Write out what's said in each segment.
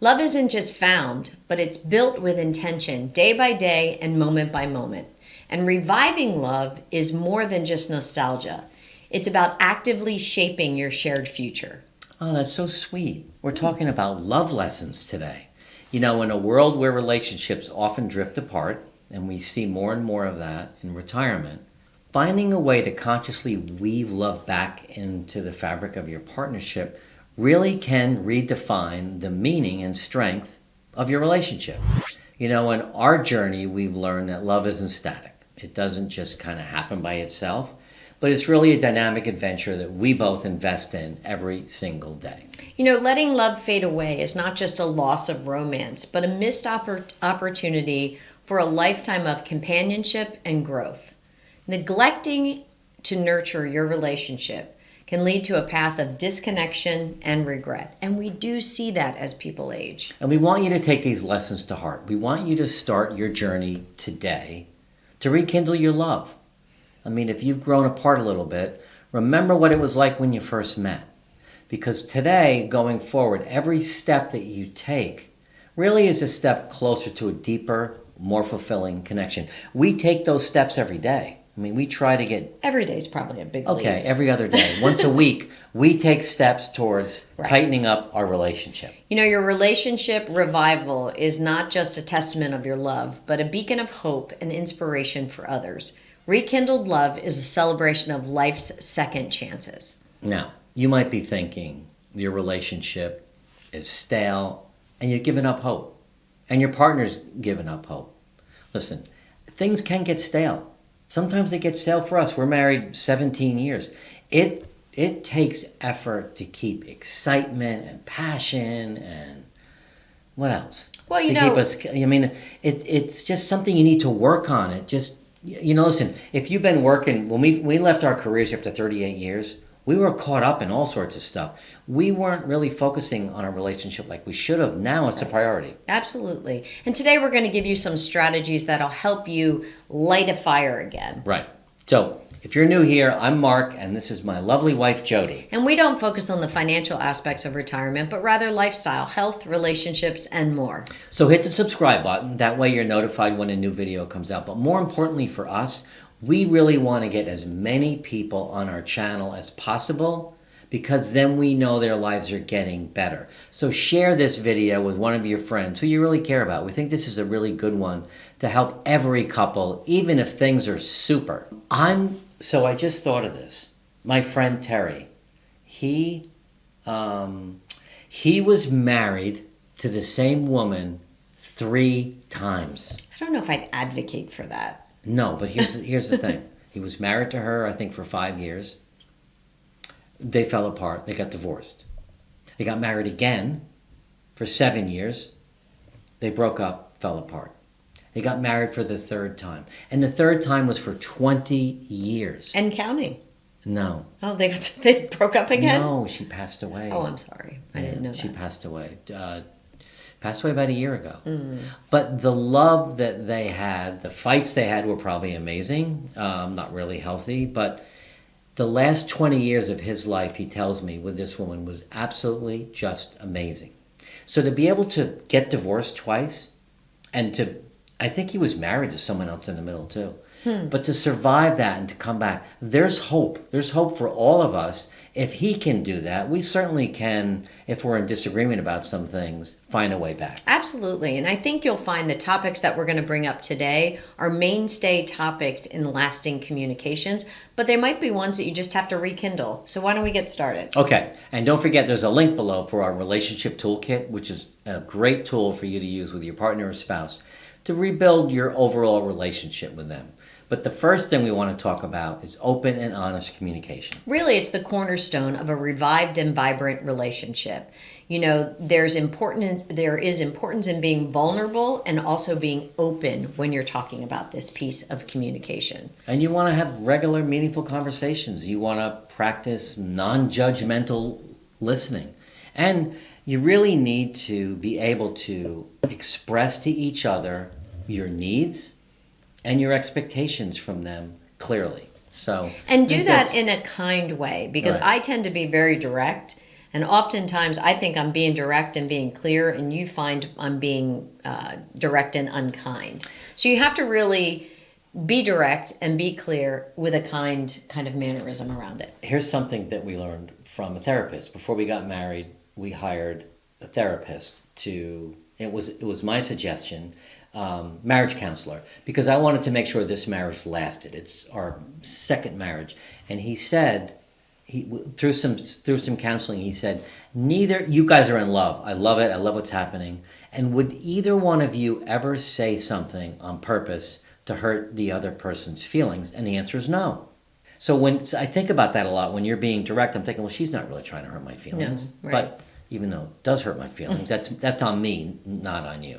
Love isn't just found, but it's built with intention, day by day and moment by moment. And reviving love is more than just nostalgia. It's about actively shaping your shared future. Oh, that's so sweet. We're talking about love lessons today. You know, in a world where relationships often drift apart, and we see more and more of that in retirement, finding a way to consciously weave love back into the fabric of your partnership really can redefine the meaning and strength of your relationship. You know, in our journey, we've learned that love isn't static. It doesn't just kind of happen by itself, but it's really a dynamic adventure that we both invest in every single day. You know, letting love fade away is not just a loss of romance, but a missed opportunity for a lifetime of companionship and growth. Neglecting to nurture your relationship can lead to a path of disconnection and regret. And we do see that as people age. And we want you to take these lessons to heart. We want you to start your journey today to rekindle your love. I mean, if you've grown apart a little bit, remember what it was like when you first met. Because today, going forward, every step that you take really is a step closer to a deeper, more fulfilling connection. We take those steps every day. I mean, we try to get... Every day is probably a big leap. Okay, every other day. Once a week, we take steps towards tightening up our relationship. You know, your relationship revival is not just a testament of your love, but a beacon of hope and inspiration for others. Rekindled love is a celebration of life's second chances. Now, you might be thinking your relationship is stale and you've given up hope. And your partner's given up hope. Listen, things can get stale. Sometimes they get stale for us. We're married 17 years. It takes effort to keep excitement and passion and what else? Well, to keep us, I mean, it's just something you need to work on. It just, you know, listen, if you've been working, when we left our careers after 38 years, we were caught up in all sorts of stuff. We weren't really focusing on our relationship like we should have. Now it's a priority. Absolutely. And today we're going to give you some strategies that'll help you light a fire again. Right. So if you're new here, I'm Mark, and this is my lovely wife, Jody. And we don't focus on the financial aspects of retirement, but rather lifestyle, health, relationships, and more. So hit the subscribe button. That way you're notified when a new video comes out. But more importantly for us, we really want to get as many people on our channel as possible because then we know their lives are getting better. So share this video with one of your friends who you really care about. We think this is a really good one to help every couple, even if things are super. So I just thought of this. My friend Terry, he was married to the same woman 3 times. I don't know if I'd advocate for that. No, but here's the thing. He was married to her, I think, for 5 years. They fell apart. They got divorced. They got married again for 7 years. They broke up, fell apart. They got married for the 3rd time. And the 3rd time was for 20 years. And counting. No. Oh, they broke up again? No, she passed away. Oh, I'm sorry. I didn't know that. She passed away. Passed away about a year ago. But the love that they had, the fights they had were probably amazing, not really healthy, but the last 20 years of his life, he tells me, with this woman was absolutely just amazing. So to be able to get divorced twice, and I think he was married to someone else in the middle too, but to survive that and to come back, there's hope. There's hope for all of us. If he can do that, we certainly can, if we're in disagreement about some things, find a way back. Absolutely. And I think you'll find the topics that we're going to bring up today are mainstay topics in lasting communications, but they might be ones that you just have to rekindle. So why don't we get started? Okay. And don't forget, there's a link below for our relationship toolkit, which is a great tool for you to use with your partner or spouse to rebuild your overall relationship with them. But the first thing we want to talk about is open and honest communication. Really, it's the cornerstone of a revived and vibrant relationship. You know, there is importance in being vulnerable and also being open when you're talking about this piece of communication. And you want to have regular, meaningful conversations. You want to practice non-judgmental listening. And you really need to be able to express to each other your needs and your expectations from them clearly. So, and do that in a kind way, because right. I tend to be very direct, And oftentimes I think I'm being direct and being clear, and you find I'm being direct and unkind. So you have to really be direct and be clear with a kind of mannerism around it. Here's something that we learned from a therapist. Before we got married, we hired a therapist to, it was my suggestion, marriage counselor, because I wanted to make sure this marriage lasted. It's our second marriage. And he said, through some counseling, he said, neither, you guys are in love. I love it. I love what's happening. And would either one of you ever say something on purpose to hurt the other person's feelings? And the answer is no. So I think about that a lot, when you're being direct, I'm thinking, well, she's not really trying to hurt my feelings. No, right. But even though it does hurt my feelings, that's on me, not on you.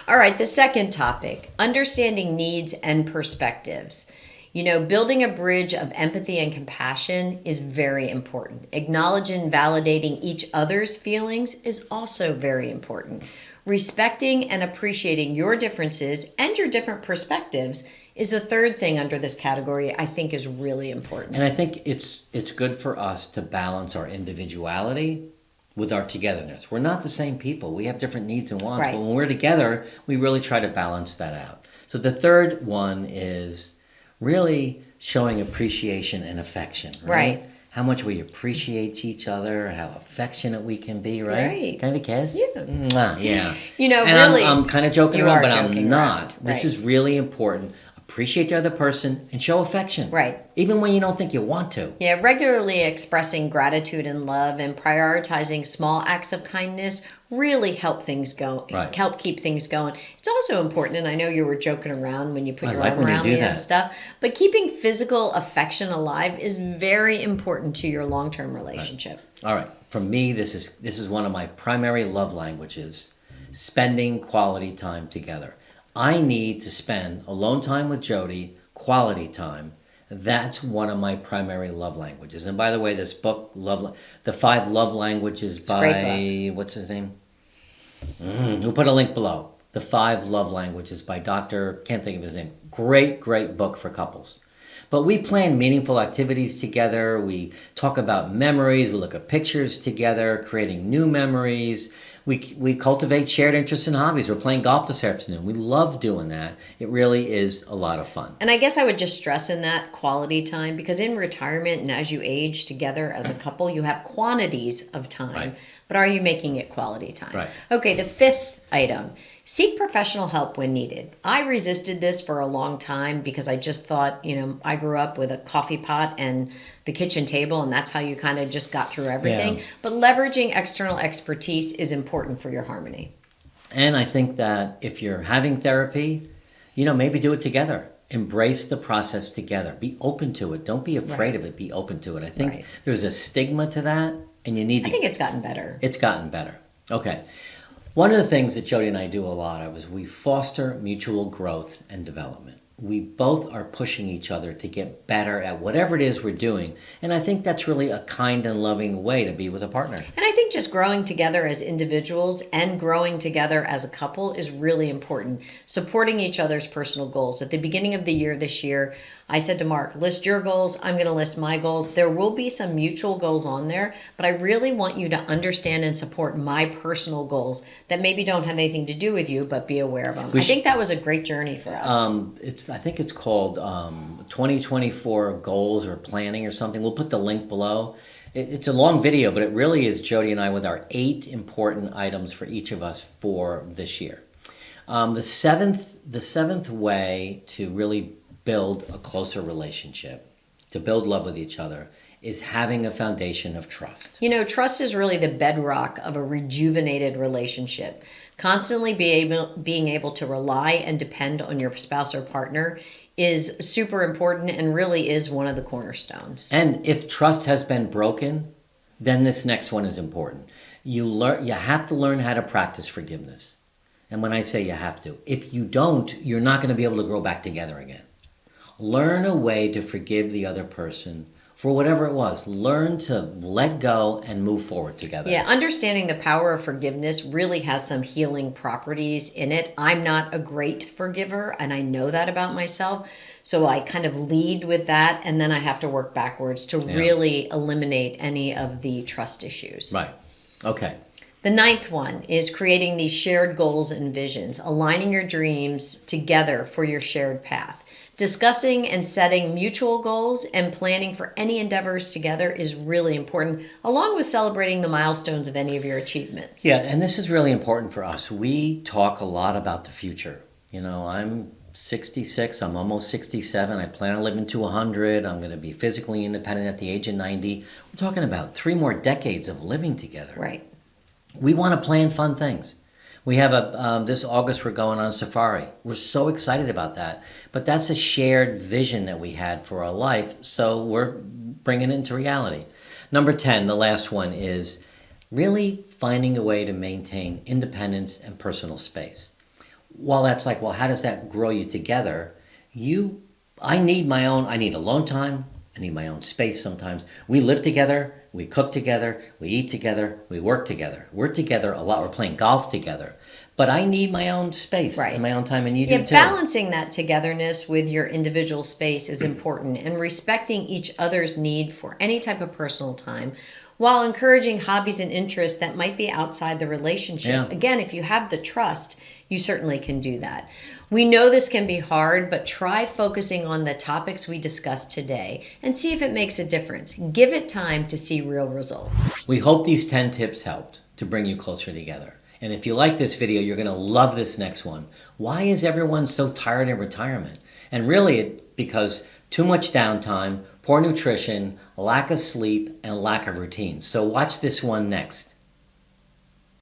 All right, the second topic, understanding needs and perspectives. Building a bridge of empathy and compassion is very important. Acknowledging and validating each other's feelings is also very important. Respecting and appreciating your differences and your different perspectives is the third thing under this category I think is really important. And I think it's good for us to balance our individuality with our togetherness. We're not the same people. We have different needs and wants. Right. But when we're together, we really try to balance that out. So the third one is really showing appreciation and affection. Right. How much we appreciate each other, how affectionate we can be, right? Right. Can I have a kiss? Yeah. Mwah, yeah. And really, I'm kind of joking around, but I'm not. Around. This is really important. Appreciate the other person and show affection. Right. Even when you don't think you want to. Yeah, regularly expressing gratitude and love and prioritizing small acts of kindness really help things go. Right. Help keep things going. It's also important, and I know you were joking around when you put your like arm when you around do me that. and stuff, but keeping physical affection alive is very important to your long-term relationship. All right. For me, this is one of my primary love languages, spending quality time together. I need to spend alone time with Jody, quality time. That's one of my primary love languages. And by the way, this book, The 5 Love Languages by, what's his name? We'll put a link below. The 5 Love Languages by can't think of his name. Great book for couples. But we plan meaningful activities together. We talk about memories. We look at pictures together, creating new memories. We cultivate shared interests and hobbies. We're playing golf this afternoon. We love doing that. It really is a lot of fun. And I guess I would just stress in that quality time, because in retirement and as you age together as a couple, you have quantities of time. Right. But are you making it quality time? Right. Okay, the fifth item. Seek professional help when needed. I resisted this for a long time because I just thought, I grew up with a coffee pot and the kitchen table, and that's how you kind of just got through everything. Yeah. But leveraging external expertise is important for your harmony. And I think that if you're having therapy, maybe do it together. Embrace the process together. Be open to it. Don't be afraid of it. Be open to it. I think there's a stigma to that, and you need to... I think it's gotten better. It's gotten better. Okay. One of the things that Jody and I do a lot of is we foster mutual growth and development. We both are pushing each other to get better at whatever it is we're doing. And I think that's really a kind and loving way to be with a partner. And I think just growing together as individuals and growing together as a couple is really important. Supporting each other's personal goals. At the beginning of the year this year, I said to Mark, list your goals. I'm going to list my goals. There will be some mutual goals on there, but I really want you to understand and support my personal goals that maybe don't have anything to do with you, but be aware of them. I think that was a great journey for us. I think it's called 2024 goals or planning or something. We'll put the link below. It's a long video, but it really is Jody and I with our 8 important items for each of us for this year. The seventh way to really build a closer relationship, to build love with each other, is having a foundation of trust. Trust is really the bedrock of a rejuvenated relationship. Constantly being able to rely and depend on your spouse or partner is super important and really is one of the cornerstones. And if trust has been broken, then this next one is important. You have to learn how to practice forgiveness. And when I say you have to, if you don't, you're not going to be able to grow back together again. Learn a way to forgive the other person for whatever it was. Learn to let go and move forward together. Yeah, understanding the power of forgiveness really has some healing properties in it. I'm not a great forgiver, and I know that about myself. So I kind of lead with that, and then I have to work backwards to really eliminate any of the trust issues. Right. Okay. The ninth one is creating these shared goals and visions, aligning your dreams together for your shared path. Discussing and setting mutual goals and planning for any endeavors together is really important, along with celebrating the milestones of any of your achievements. Yeah, and this is really important for us. We talk a lot about the future. You know, I'm 66, I'm almost 67. I plan on living to 100. I'm going to be physically independent at the age of 90. We're talking about 3 more decades of living together. Right. We want to plan fun things. We have this August we're going on safari. We're so excited about that. But that's a shared vision that we had for our life, so we're bringing it into reality. Number 10, the last one, is really finding a way to maintain independence and personal space. While that's like, well, how does that grow you together? I need alone time. I need my own space sometimes. We live together, we cook together, we eat together, we work together. We're together a lot. We're playing golf together. But I need my own space and my own time, and you do too. Balancing that togetherness with your individual space is important, and respecting each other's need for any type of personal time while encouraging hobbies and interests that might be outside the relationship. Yeah. Again, if you have the trust, you certainly can do that. We know this can be hard, but try focusing on the topics we discussed today and see if it makes a difference. Give it time to see real results. We hope these 10 tips helped to bring you closer together. And if you like this video, you're going to love this next one. Why is everyone so tired in retirement? And really, because too much downtime, poor nutrition, lack of sleep, and lack of routine. So watch this one next.